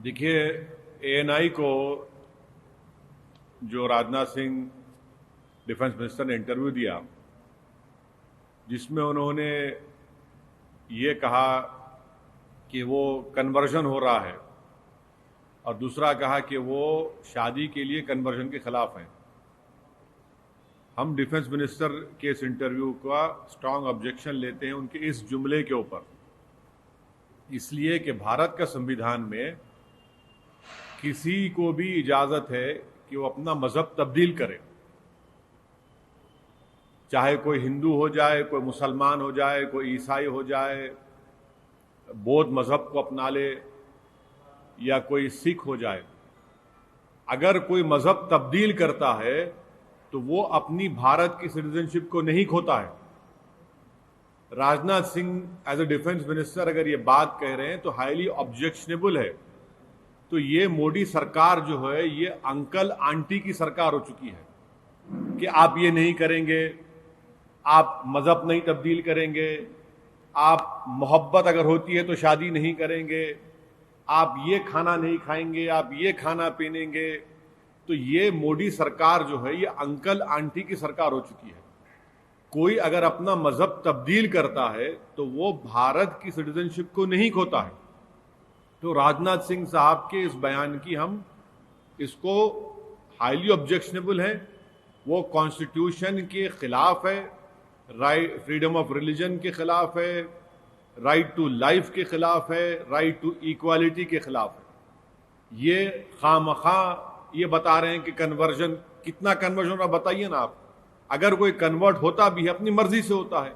देखिए, एएनआई को जो राजनाथ सिंह डिफेंस मिनिस्टर ने इंटरव्यू दिया, जिसमें उन्होंने ये कहा कि वो कन्वर्जन हो रहा है और दूसरा कहा कि वो शादी के लिए कन्वर्जन के खिलाफ हैं। हम डिफेंस मिनिस्टर के इस इंटरव्यू का स्ट्रांग ऑब्जेक्शन लेते हैं उनके इस जुमले के ऊपर, इसलिए कि भारत का संविधान में किसी को भी इजाजत है कि वो अपना मजहब तब्दील करे, चाहे कोई हिंदू हो जाए, कोई मुसलमान हो जाए, कोई ईसाई हो जाए, बौद्ध मजहब को अपना ले या कोई सिख हो जाए। अगर कोई मजहब तब्दील करता है तो वो अपनी भारत की सिटीजनशिप को नहीं खोता है। Rajnath Singh as a defence minister अगर ये बात कह रहे हैं तो हाईली ऑब्जेक्शनेबल है। तो ये मोदी सरकार जो है ये अंकल आंटी की सरकार हो चुकी है कि आप ये नहीं करेंगे, आप मजहब नहीं तब्दील करेंगे, आप मोहब्बत अगर होती है तो शादी नहीं करेंगे, आप ये खाना नहीं खाएंगे, आप ये खाना पीनेंगे। तो ये मोदी सरकार जो है ये अंकल आंटी की सरकार हो चुकी है। कोई अगर अपना मजहब तब्दील करता है तो वो भारत की सिटीजनशिप को नहीं खोता है। तो राजनाथ सिंह साहब के इस बयान की हम इसको हाईली ऑब्जेक्शनेबल है। वो कॉन्स्टिट्यूशन के खिलाफ है, राइट फ्रीडम ऑफ रिलीजन के खिलाफ है, राइट टू लाइफ के खिलाफ है, राइट टू इक्वालिटी के खिलाफ है। ये खामखा ये बता रहे हैं कि कन्वर्जन, कितना कन्वर्जन हो रहा बताइए ना आप। अगर कोई कन्वर्ट होता भी है अपनी मर्जी से होता है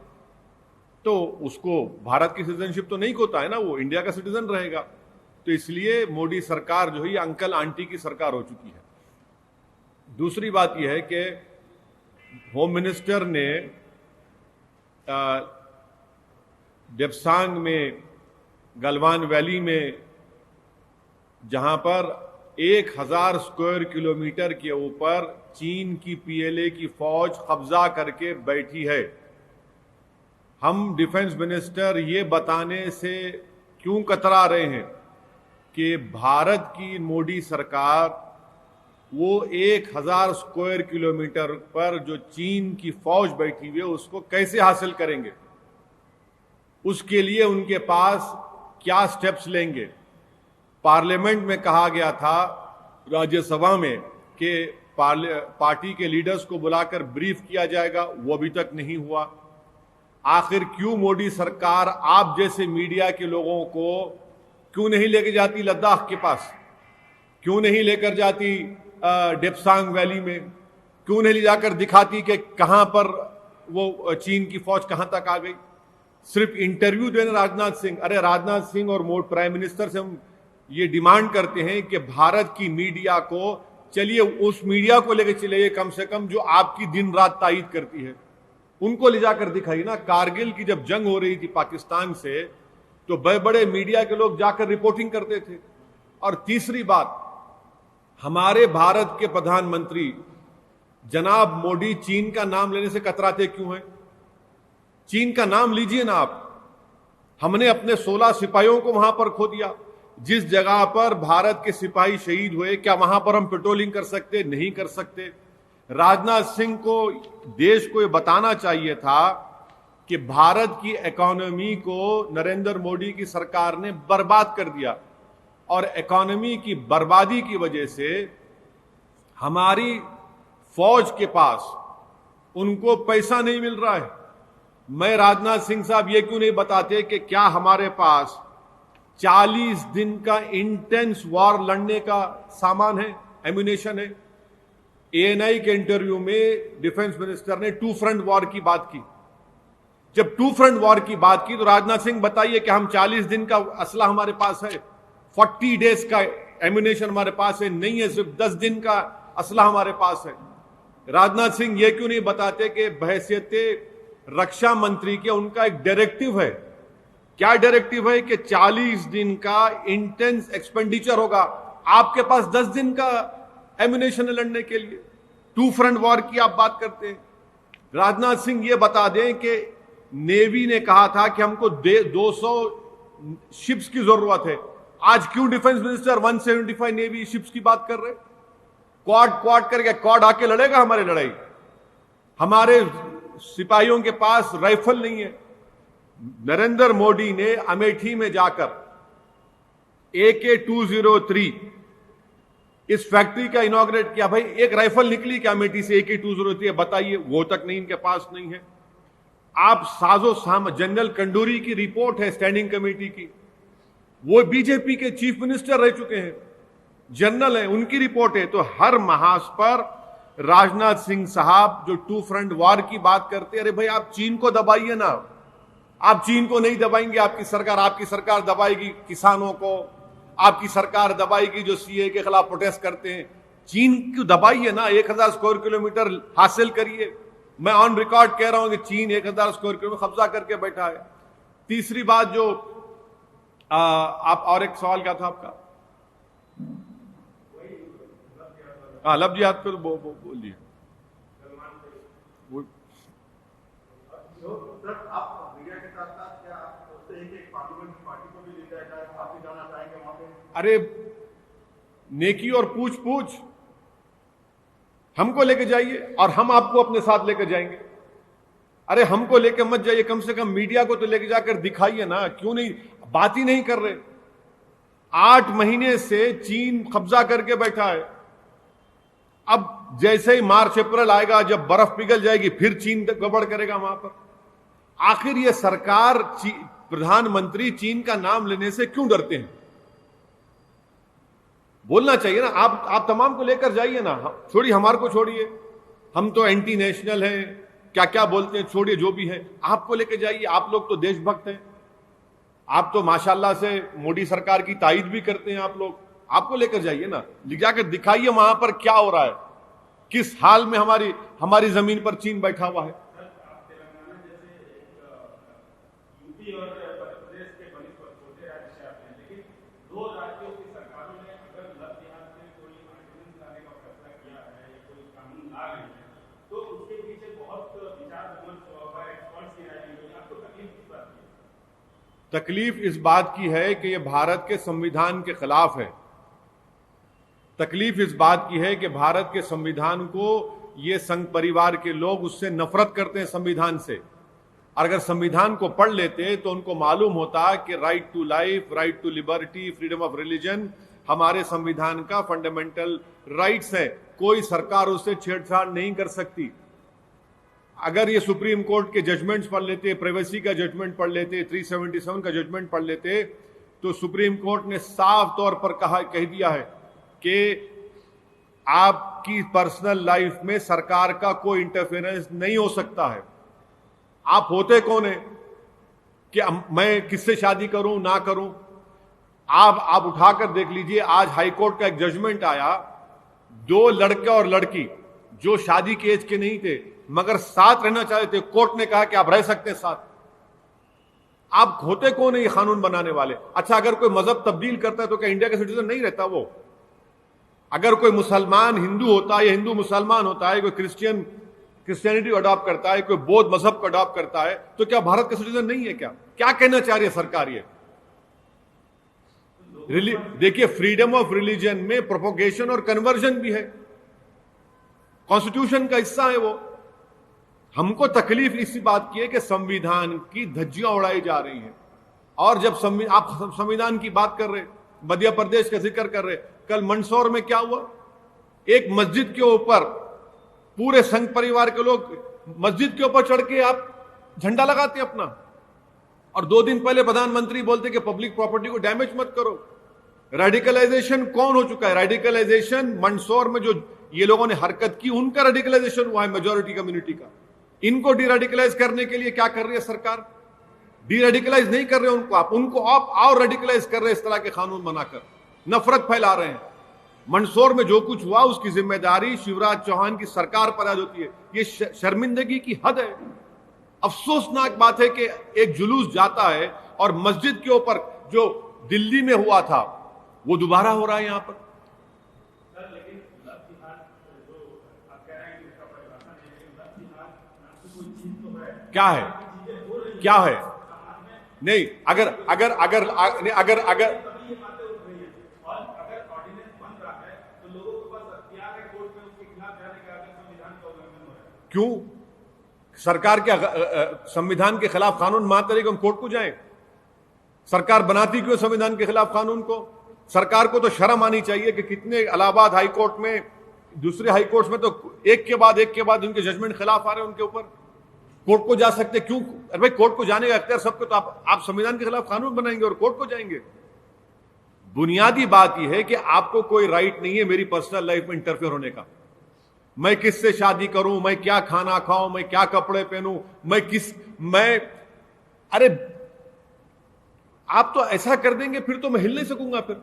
तो उसको भारत की सिटीजनशिप तो नहीं खोता है ना, वो इंडिया का सिटीजन रहेगा। तो इसलिए मोदी सरकार जो है ये अंकल आंटी की सरकार हो चुकी है। दूसरी बात यह है कि होम मिनिस्टर ने डेप्सांग में, गलवान वैली में, जहां पर 1000 स्क्वायर किलोमीटर के ऊपर चीन की पीएलए की फौज कब्जा करके बैठी है, हम डिफेंस मिनिस्टर ये बताने से क्यों कतरा रहे हैं कि भारत की मोदी सरकार वो 1000 स्क्वायर किलोमीटर पर जो चीन की फौज बैठी हुई है उसको कैसे हासिल करेंगे, उसके लिए उनके पास क्या स्टेप्स लेंगे। पार्लियामेंट में कहा गया था, राज्यसभा में, कि पार्टी के लीडर्स को बुलाकर ब्रीफ किया जाएगा, वो अभी तक नहीं हुआ। आखिर क्यों मोदी सरकार आप जैसे मीडिया के लोगों को क्यों नहीं लेके जाती लद्दाख के पास, क्यों नहीं लेकर जाती डेप्सांग वैली में, क्यों नहीं ले जाकर दिखाती कि कहां पर वो चीन की फौज कहां तक आ गई। सिर्फ इंटरव्यू देना राजनाथ सिंह। अरे राजनाथ सिंह और प्राइम मिनिस्टर से हम ये डिमांड करते हैं कि भारत की मीडिया को, चलिए उस मीडिया को लेकर चलिए कम से कम जो आपकी दिन रात तायीद करती है, उनको ले जाकर दिखाइए ना। कारगिल की जब जंग हो रही थी पाकिस्तान से तो बड़े बड़े मीडिया के लोग जाकर रिपोर्टिंग करते थे। और तीसरी बात, हमारे भारत के प्रधानमंत्री जनाब मोदी चीन का नाम लेने से कतराते क्यों हैं? चीन का नाम लीजिए ना आप। हमने अपने 16 सिपाहियों को वहां पर खो दिया। जिस जगह पर भारत के सिपाही शहीद हुए, क्या वहां पर हम पेट्रोलिंग कर सकते? नहीं कर सकते। राजनाथ सिंह को, देश को यह बताना चाहिए था कि भारत की इकोनॉमी को नरेंद्र मोदी की सरकार ने बर्बाद कर दिया और इकोनॉमी की बर्बादी की वजह से हमारी फौज के पास उनको पैसा नहीं मिल रहा है। मैं राजनाथ सिंह साहब ये क्यों नहीं बताते कि क्या हमारे पास 40 दिन का इंटेंस वॉर लड़ने का सामान है, एम्यूनेशन है। एएनआई के इंटरव्यू में डिफेंस मिनिस्टर ने टू फ्रंट वॉर की बात की। जब टू फ्रंट वॉर की बात की तो राजनाथ सिंह बताइए कि हम 40 दिन का असला हमारे पास है, 40 डेज का एम्यूनेशन हमारे पास है, नहीं है सिर्फ 10 दिन का असला हमारे पास है। राजनाथ सिंह ये क्यों नहीं बताते कि बहैसियत रक्षा मंत्री के उनका एक डायरेक्टिव है। क्या डायरेक्टिव है कि 40 दिन का इंटेंस एक्सपेंडिचर होगा, आपके पास 10 दिन का एम्यूनेशन लड़ने के लिए। टू फ्रंट वॉर की आप बात करते हैं। राजनाथ सिंह ये बता दें कि नेवी ने कहा था कि हमको 200 शिप्स की जरूरत है, आज क्यों डिफेंस मिनिस्टर 175 नेवी शिप्स की बात कर रहे? क्वाड करके क्वाड आके लड़ेगा हमारी लड़ाई? हमारे सिपाहियों के पास राइफल नहीं है। नरेंद्र मोदी ने अमेठी में जाकर AK-203 इस फैक्ट्री का इनॉग्रेट किया। भाई एक राइफल निकली क्या अमेठी से AK-203? बताइए, वो तक नहीं, इनके पास नहीं है। आप साजो साम, जनरल कंडूरी की रिपोर्ट है स्टैंडिंग कमेटी की, वो बीजेपी के चीफ मिनिस्टर रह चुके हैं, जनरल है, उनकी रिपोर्ट है। तो हर महाज पर राजनाथ सिंह साहब जो टू फ्रंट वॉर की बात करते हैं, अरे भाई आप चीन को दबाइए ना। आप चीन को नहीं दबाएंगे, आपकी सरकार दबाएगी किसानों को, आपकी सरकार दबाएगी जो सीए के खिलाफ प्रोटेस्ट करते हैं। चीन को दबाइए ना, 1000 स्क्वायर किलोमीटर हासिल करिए। मैं ऑन रिकॉर्ड कह रहा हूं कि चीन 1000 स्क्वायर किलोमीटर कब्जा करके बैठा है। तीसरी बात जो आप, और एक सवाल क्या था आपका? हाँ, लफ्जियात पे बोलिए। अरे नेकी और पूछ पूछ, हमको लेके जाइए और हम आपको अपने साथ लेकर जाएंगे। अरे हमको लेके मत जाइए, कम से कम मीडिया को तो लेके जाकर दिखाइए ना। क्यों नहीं, बात ही नहीं कर रहे। 8 महीने से चीन कब्जा करके बैठा है। अब जैसे ही मार्च अप्रैल आएगा, जब बर्फ पिघल जाएगी, फिर चीन गड़बड़ करेगा वहां पर। आखिर ये सरकार, प्रधानमंत्री चीन का नाम लेने से क्यों डरते हैं? बोलना चाहिए ना। आप तमाम को लेकर जाइए ना, छोड़िए, हमारे को छोड़िए, हम तो एंटी नेशनल हैं, क्या क्या बोलते हैं, छोड़िए जो भी है। आपको लेकर जाइए, आप लोग तो देशभक्त हैं, आप तो माशाल्लाह से मोदी सरकार की तारीफ भी करते हैं आप लोग। आपको लेकर जाइए ना, ले जाकर दिखाइए वहां पर क्या हो रहा है, किस हाल में हमारी जमीन पर चीन बैठा हुआ है। तकलीफ इस बात की है कि यह भारत के संविधान के खिलाफ है। तकलीफ इस बात की है कि भारत के संविधान को ये संघ परिवार के लोग उससे नफरत करते हैं, संविधान से। और अगर संविधान को पढ़ लेते तो उनको मालूम होता कि right to life, right to liberty, freedom of religion हमारे संविधान का फंडामेंटल राइट्स है। कोई सरकार उससे छेड़छाड़ नहीं कर सकती। अगर ये सुप्रीम कोर्ट के जजमेंट्स पढ़ लेते, प्राइवेसी का जजमेंट पढ़ लेते, 377 का जजमेंट पढ़ लेते, तो सुप्रीम कोर्ट ने साफ तौर पर कह दिया है कि आपकी पर्सनल लाइफ में सरकार का कोई इंटरफेरेंस नहीं हो सकता है। आप होते कौन है कि मैं किससे शादी करूं ना करूं? आप उठाकर देख लीजिए, आज हाईकोर्ट का एक जजमेंट आया, 2 लड़के और लड़की जो शादी के एज के नहीं थे मगर साथ रहना चाहते थे, कोर्ट ने कहा कि आप रह सकते हैं साथ। आप होते कौन है ये कानून बनाने वाले? अच्छा, अगर कोई मजहब तब्दील करता है तो क्या इंडिया का सिटीजन नहीं रहता वो? अगर कोई मुसलमान हिंदू होता है या हिंदू मुसलमान होता है, कोई क्रिश्चियनिटी अडॉप्ट करता है, कोई बौद्ध मजहब को अडॉप्ट करता है, तो क्या भारत का सिटीजन नहीं है? क्या कहना चाह रही है सरकार? ये देखिए, फ्रीडम ऑफ रिलीजन में प्रोपोगेशन और कन्वर्जन भी है, कॉन्स्टिट्यूशन का हिस्सा है वो। हमको तकलीफ इसी बात की है कि संविधान की धज्जियां उड़ाई जा रही हैं। और जब आप संविधान की बात कर रहे, मध्य प्रदेश का जिक्र कर रहे, कल मंदसौर में क्या हुआ? एक मस्जिद के ऊपर पूरे संघ परिवार के लोग मस्जिद के ऊपर चढ़ के आप झंडा लगाते अपना, और 2 दिन पहले प्रधानमंत्री बोलते कि पब्लिक प्रॉपर्टी को डैमेज मत करो। रेडिकलाइजेशन कौन हो चुका है? रेडिकलाइजेशन मंदसौर में जो ये लोगों ने हरकत की, उनका रेडिकलाइजेशन हुआ है, मेजॉरिटी कम्युनिटी का। इनको डीरेडिकलाइज करने के लिए क्या कर रही है सरकार? डीरेडिकलाइज नहीं कर रहे उनको आप और रेडिकलाइज कर रहे हैं, इस तरह के कानून बनाकर नफरत फैला रहे हैं। मंदसौर में जो कुछ हुआ उसकी जिम्मेदारी शिवराज चौहान की सरकार पर आज होती है। ये शर्मिंदगी की हद है। अफसोसनाक बात है कि एक जुलूस जाता है और मस्जिद के ऊपर जो दिल्ली में हुआ था वो दोबारा हो रहा है यहां पर। क्या है? क्या है? नहीं, अगर क्यों? सरकार के संविधान के खिलाफ कानून मानते रहे, हम कोर्ट को जाएं? सरकार बनाती क्यों संविधान के खिलाफ कानून को? सरकार को तो शर्म आनी चाहिए कि कितने इलाहाबाद हाई कोर्ट में, दूसरे हाई कोर्ट में तो एक के बाद उनके जजमेंट खिलाफ आ रहे हैं उनके ऊपर। कोर्ट को जा सकते क्यों? अरे भाई, कोर्ट को जाने का अख्तियार सबको, तो आप संविधान के खिलाफ कानून बनाएंगे और कोर्ट को जाएंगे। बुनियादी बात यह है कि आपको कोई राइट नहीं है मेरी पर्सनल लाइफ में इंटरफेयर होने का। मैं किससे शादी करूं, मैं क्या खाना खाऊं, मैं क्या कपड़े पहनूं, अरे आप तो ऐसा कर देंगे फिर तो मैं हिल नहीं सकूंगा। फिर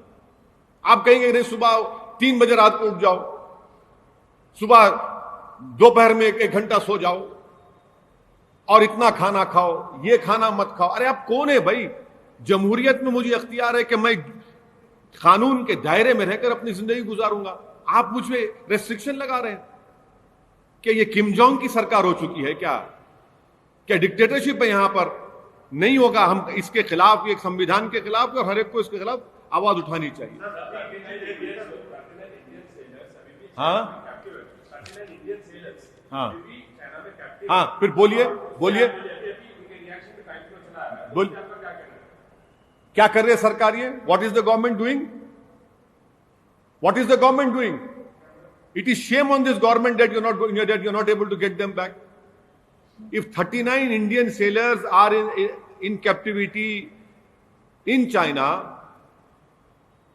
आप कहेंगे नहीं, सुबह 3 बजे रात को उठ जाओ, सुबह दोपहर में 1 घंटा सो जाओ और इतना खाना खाओ, ये खाना मत खाओ। अरे आप कौन है भाई? जमहूरियत में मुझे अख्तियार है कि मैं कानून के दायरे में रहकर अपनी जिंदगी गुजारूंगा। आप मुझ पे रेस्ट्रिक्शन लगा रहे हैं। क्या ये किम जोंग की सरकार हो चुकी है? क्या डिक्टेटरशिप है यहां पर? नहीं होगा। हम इसके खिलाफ, ये संविधान के खिलाफ, और हर एक को इसके खिलाफ आवाज उठानी चाहिए। हाँ हाँ हाँ, फिर बोलिए क्या कर रही है सरकार? ये what is the government doing? What is the government doing? It is shame on this government that you're not able to get them back. If 39 Indian sailors are in captivity in China,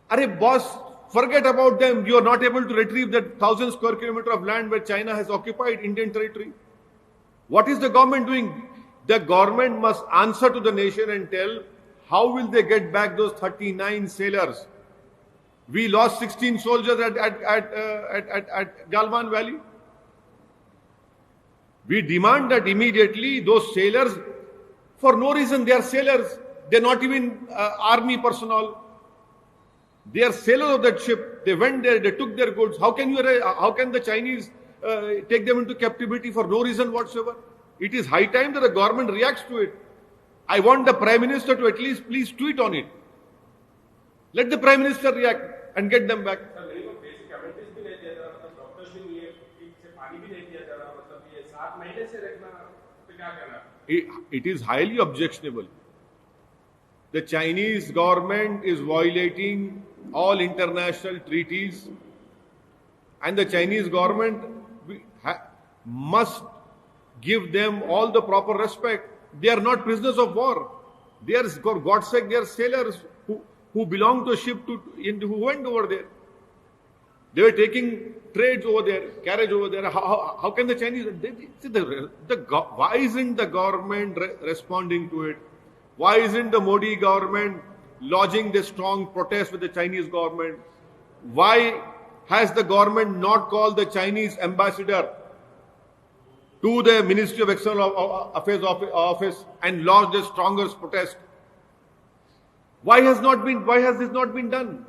arey boss, forget about them. You are not able to retrieve that 1,000 square kilometer of land where China has occupied Indian territory. What is the government doing? The government must answer to the nation and tell how will they get back those 39 sailors. We lost 16 soldiers at Galwan Valley. We demand that immediately those sailors, for no reason, they are sailors. They're not even army personnel. They are sailors of that ship. They went there, they took their goods. How can the Chinese take them into captivity for no reason whatsoever? It is high time that the government reacts to it. I want the Prime Minister to at least please tweet on it. Let the Prime Minister react and get them back. It is highly objectionable. The Chinese government is violating all international treaties, and the Chinese government must give them all the proper respect. They are not prisoners of war. They are, for God's sake, they are sailors who belong to a ship who went over there. They were taking trades over there, carriage over there. How can the Chinese? Why isn't the government responding to it? Why isn't the Modi government lodging this strong protest with the Chinese government? Why has the government not called the Chinese ambassador to the Ministry of External Affairs office and lodged the strongest protest? Why has this not been done?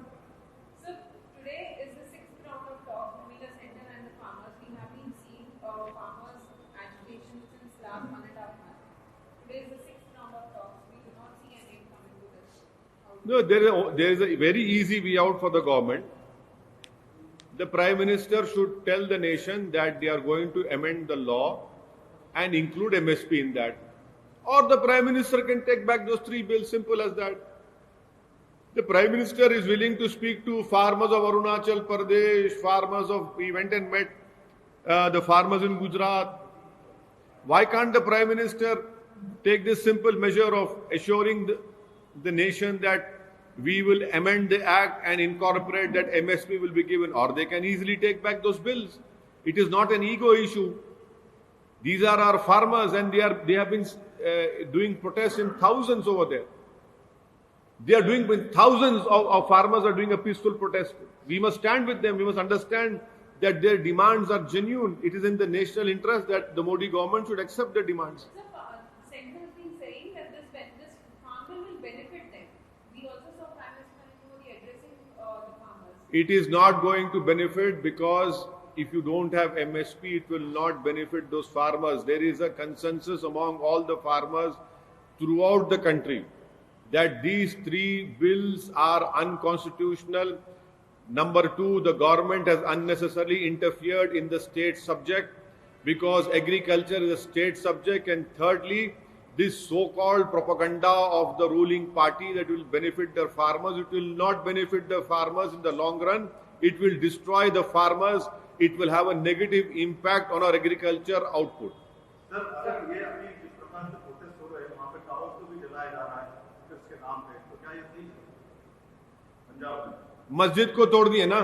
So today is the 6th round of talks between the center and the farmers. We have been seeing farmers' agitation since last 1.5 months. Today is the 6th round of talks. We do not see any coming to this. No, there is a very easy way out for the government. The Prime Minister should tell the nation that they are going to amend the law and include MSP in that. Or the Prime Minister can take back those 3 bills, simple as that. The Prime Minister is willing to speak to farmers of Arunachal Pradesh, he went and met the farmers in Gujarat. Why can't the Prime Minister take this simple measure of assuring the nation that we will amend the act and incorporate that MSP will be given, or they can easily take back those bills. It is not an ego issue. These are our farmers, and they have been doing protests in thousands over there. They are doing, thousands of farmers are doing a peaceful protest. We must stand with them. We must understand that their demands are genuine. It is in the national interest that the Modi government should accept their demands. The center has been saying that this farm bill will benefit them. We also saw Prime Minister Modi addressing the farmers. It is not going to benefit, because if you don't have MSP, it will not benefit those farmers. There is a consensus among all the farmers throughout the country that these 3 bills are unconstitutional. Number 2, the government has unnecessarily interfered in the state subject. because agriculture is a state subject, and thirdly, this so-called propaganda of the ruling party that will benefit the farmers, it will not benefit the farmers in the long run. It will destroy the farmers. It will have a negative impact on our agriculture output. Sir, अगर ये अभी जिस प्रकार से protest हो रहे हैं, वहाँ पे टावर्स को भी जलाया जा रहा है प्रोटेस्ट के नाम पे, तो क्या ये सही है? पंजाब में मस्जिद को तोड़ दिए ना,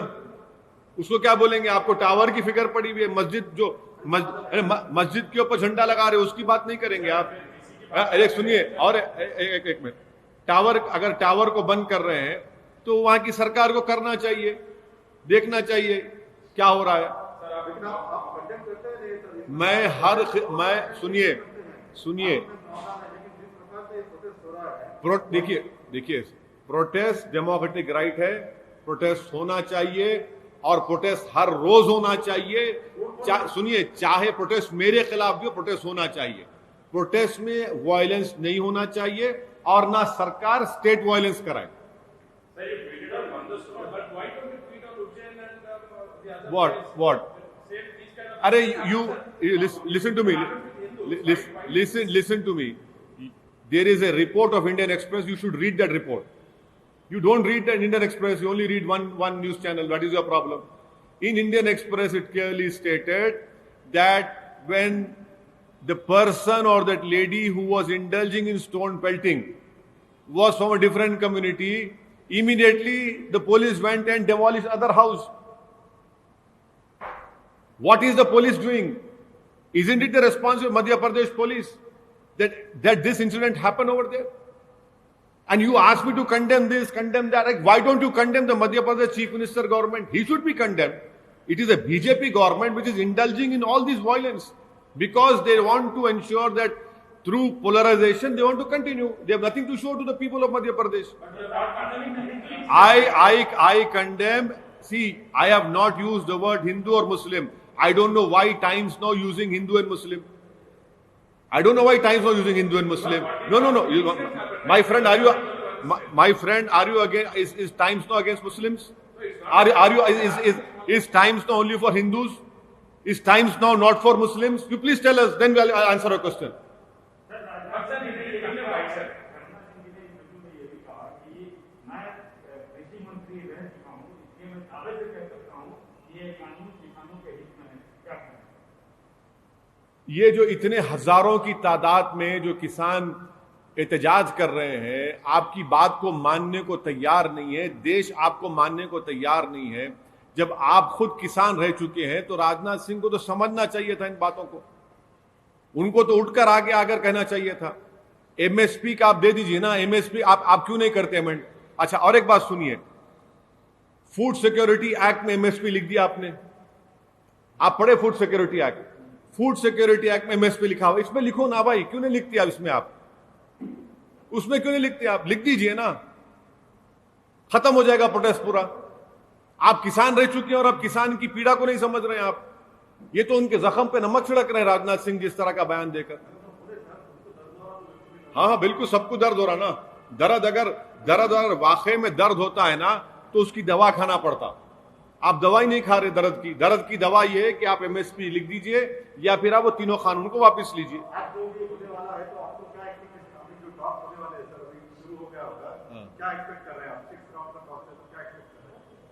उसको क्या बोलेंगे? आपको टावर की फिक्र पड़ी हुई है, मस्जिद जो मस्जिद के ऊपर झंडा लगा रहे उसकी बात नहीं करेंगे आप? अरे सुनिए, और एक मिनट, टावर, अगर टावर को बंद कर रहे हैं तो वहां की सरकार को करना चाहिए, देखना चाहिए क्या हो रहा है। लेकिन आप कंडेम करते हैं नहीं सर, मैं सुनिए लेकिन जिस प्रकार से प्रोटेस्ट हो रहा है, देखिए प्रोटेस्ट डेमोक्रेटिक राइट है, प्रोटेस्ट होना चाहिए और प्रोटेस्ट हर रोज होना चाहिए। सुनिए, चाहे प्रोटेस्ट मेरे खिलाफ भी हो, प्रोटेस्ट होना चाहिए। प्रोटेस्ट में वायलेंस नहीं होना चाहिए और ना सरकार स्टेट वायलेंस कराए। What? अरे you listen to me. Listen to me. There is a report of Indian Express. You should read that report. You don't read the Indian Express. You only read one news channel. That is your problem. In Indian Express, it clearly stated that when the person or that lady who was indulging in stone pelting was from a different community, immediately the police went and demolished other house. What is the police doing? Isn't it the responsibility of Madhya Pradesh police that this incident happened over there? And you ask me to condemn this, condemn that. Like, why don't you condemn the Madhya Pradesh Chief Minister government? He should be condemned. It is a BJP government which is indulging in all this violence because they want to ensure that through polarization they want to continue. They have nothing to show to the people of Madhya Pradesh. I condemn. See, I have not used the word Hindu or Muslim. I don't know why Times now using Hindu and Muslim. I don't know why Times now using Hindu and Muslim. No. My friend, are you against? Is Times now against Muslims? Is Times now only for Hindus? Is Times now not for Muslims? You please tell us. Then we'll answer your question. ये जो इतने हजारों की तादाद में जो किसान एहतजाज कर रहे हैं, आपकी बात को मानने को तैयार नहीं है, देश आपको मानने को तैयार नहीं है। जब आप खुद किसान रह चुके हैं तो राजनाथ सिंह को तो समझना चाहिए था इन बातों को, उनको तो उठकर आगे आकर कहना चाहिए था। एमएसपी का आप दे दीजिए ना, एमएसपी आप क्यों नहीं करते अमेंड? अच्छा, और एक बात सुनिए, फूड सिक्योरिटी एक्ट में एमएसपी लिख दिया आपने। आप पढ़े food security act? Food security act में एमएसपी लिखा हुआ, इसमें लिखो ना भाई, क्यों नहीं लिखती आप इसमें? आप उसमें क्यों नहीं लिखते? आप लिख दीजिए ना, खत्म हो जाएगा प्रोटेस्ट पूरा। आप किसान रह चुके हैं और अब किसान की पीड़ा को नहीं समझ रहे हैं आप। ये तो उनके जख्म पे नमक छिड़क रहे हैं राजनाथ सिंह जिस तरह का बयान देकर। हाँ, बिल्कुल सबको दर्द हो रहा ना। दर्द वाकई में दर्द होता है ना तो उसकी दवा खाना पड़ता। आप दवाई नहीं खा रहे दर्द की दवा ये है कि आप एमएसपी लिख दीजिए या फिर आप वो तीनों कानून को वापस लीजिए।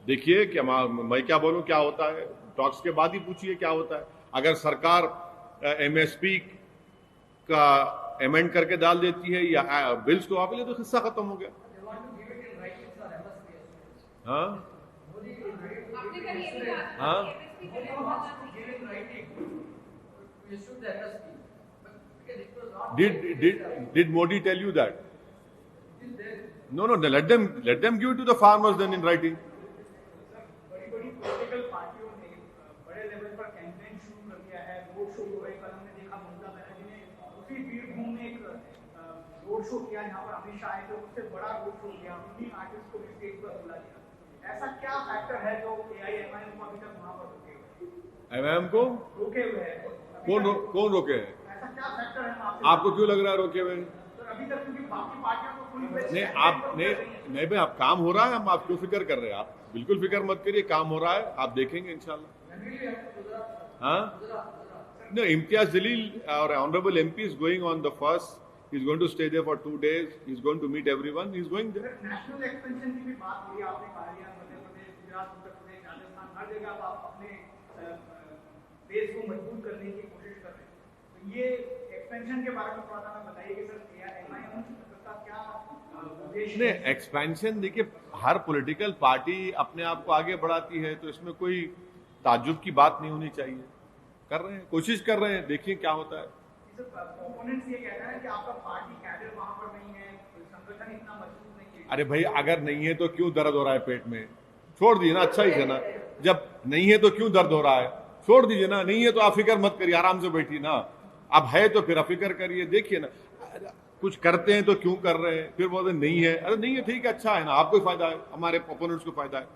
देखिए क्या मैं क्या बोलूं, क्या होता है टॉक्स के बाद ही पूछिए क्या होता है। अगर सरकार एमएसपी का अमेंड करके डाल देती है या बिल्स को वापस ले तो किस्सा खत्म हो गया। हाँ हाँ, did Modi tell you that? No, let them give it to the farmers then in writing. बड़ी पॉलिटिकल पार्टियों ने बड़े लेवल पर कैंपेन शुरू कर दिया है, रोड शो हो रहे। कल हमने देखा ममता बनर्जी ने उसी बीरभूम में एक रोड शो किया जहां पर अमित शाह आए थे, उससे बड़ा रोड शो किया, उन्हीं आर्टिस्ट को भी स्टेज पर बुला दिया। ऐसा क्या फैक्टर है जो एआईएमआईएम को अभी तक वहां पर रोके हुए? एमआईएम को रोके हुए हैं? कौन रोके है? ऐसा क्या फैक्टर है? आपको क्यों लग रहा है रोके हुए? अभी तक क्योंकि बाकी पार्टियों को कोई नहीं भाई, आप काम हो रहा है, हम आप क्यों फिक्र कर रहे हैं? आप बिल्कुल फिक्र मत करिए, काम हो रहा है, आप देखेंगे इंशाल्लाह। हाँ, No, Imtiaz Jalil, our honorable MP, is going on the 1st. He's going to stay there for 2 days. He's going to meet everyone. He's going there. National expansion की भी बात हुई आपने पहाड़ियाँ मध्य प्रदेश गुजरात उत्तर प्रदेश राजस्थान हर जगह आप अपने बेस को मजबूत करने की कोशिश कर रहे हैं तो ये एक्सपेंशन के बारे में थोड़ा सा बताइए कि सर एमआईएम का क्या उद्देश्य नहीं, एक्सपेंशन देखिए, हर पॉलिटिकल पार्टी अपने आप को आगे बढ़ाती है, तो इसमें कोई ताज्जुब की बात नहीं होनी चाहिए। कर रहे हैं, कोशिश कर रहे हैं, देखिए क्या होता है। ओपोनेंट्स ये कहते हैं कि आपका पार्टी कैडर वहां पर नहीं है, संगठन इतना मजबूत नहीं है। अरे भाई, अगर नहीं है तो क्यों दर्द हो रहा है पेट में? छोड़ दीजिए ना, अच्छा ही है ना। जब नहीं है तो क्यों दर्द हो रहा है? छोड़ दीजिए ना। नहीं है तो आप फिक्र मत करिए, आराम से बैठिए ना। अब है तो फिर फिक्र करिए। देखिए ना, कुछ करते हैं तो क्यों कर रहे हैं, फिर बोलते नहीं है। अरे नहीं है, ठीक है, अच्छा है ना, आपको फायदा है, हमारे ओपोनेंट्स को फायदा है।